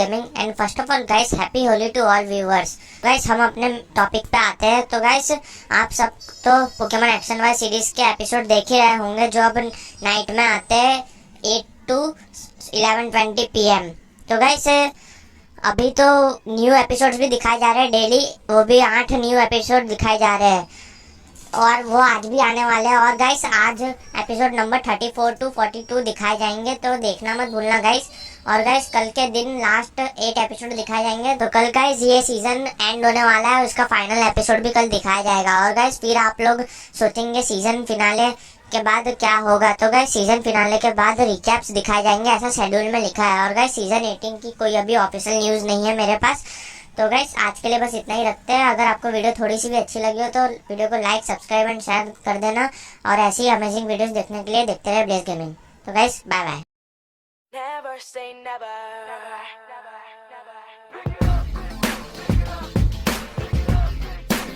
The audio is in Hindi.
Gaming. And first of all guys happy Holi to all viewers. Guys हम अपने टॉपिक पे आते हैं। तो गाइस आप सब तो पोकेमॉन एक्शन वाई सीरीज के एपिसोड देख ही रहे होंगे जो अब नाइट में आते हैं 8 to 11:20 PM। तो गाइस अभी तो न्यू एपिसोड्स भी दिखाए जा रहे हैं डेली, वो भी 8 न्यू एपिसोड दिखाए जा रहे हैं और वो आज भी आने वाले हैं। और गाइस आज एपिसोड नंबर 34 to 42 दिखाए जाएंगे, तो देखना मत भूलना गाइस। और गाइस कल के दिन लास्ट 8 एपिसोड दिखाए जाएंगे। तो कल गाइस ये सीजन एंड होने वाला है, उसका फाइनल एपिसोड भी कल दिखाया जाएगा। और गाइस फिर आप लोग सोचेंगे सीजन फिनाले के बाद क्या होगा, तो गाइस सीजन फिनाले के बाद रिकैप्स दिखाए जाएंगे, ऐसा शेड्यूल में लिखा है। और गाइस सीजन 18 की कोई अभी ऑफिशियल न्यूज़ नहीं है मेरे पास। तो गाइस आज के लिए बस इतना ही रखते हैं। अगर आपको वीडियो थोड़ी सी भी अच्छी लगी हो तो वीडियो को लाइक, सब्सक्राइब एंड शेयर कर देना। और ऐसी अमेजिंग वीडियोस देखने के लिए देखते रहे ब्लेज गेमिंग। तो गाइस बाय बाय।